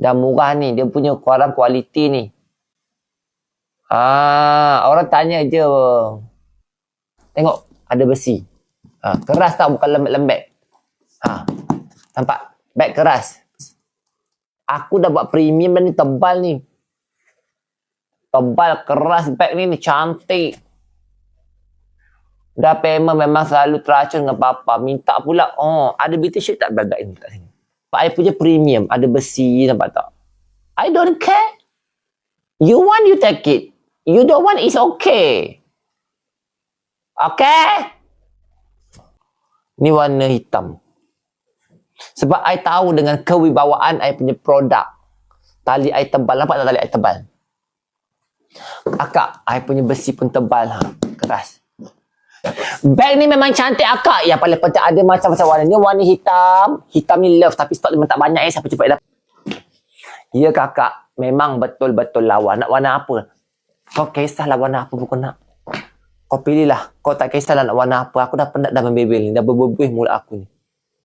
Dah murah ni. Dia punya barang kualiti ni. Orang tanya je. Tengok. Ada besi. Keras tau. Bukan lembek-lembek. Nampak? Beg keras. Aku dah buat premium dan ni tebal ni. Tebal, keras beg ni cantik. Dah payment memang selalu teracun dengan papa. Minta pula. Ada beauty shade tak beg ni kat sini? Pak I punya premium. Ada besi, nampak tak? I don't care. You want, you take it. You don't want, it's okay. Okay? Ni warna hitam. Sebab I tahu dengan kewibawaan I punya produk. Tali I tebal. Nampak tak tali I tebal? Akak, I punya besi pun tebal. Keras. Beg ni memang cantik akak. Yang paling penting ada macam-macam warna. Ni warna hitam. Hitam ni love. Tapi stok memang tak banyak siapa cepat dapat. Ya kakak. Memang betul-betul lawa. Nak warna apa? Kau kisahlah warna apa pun kau nak. Kau pilihlah. Kau tak kisahlah nak warna apa. Aku dah penat dah membebel ni. Dah berbuih mulut aku ni.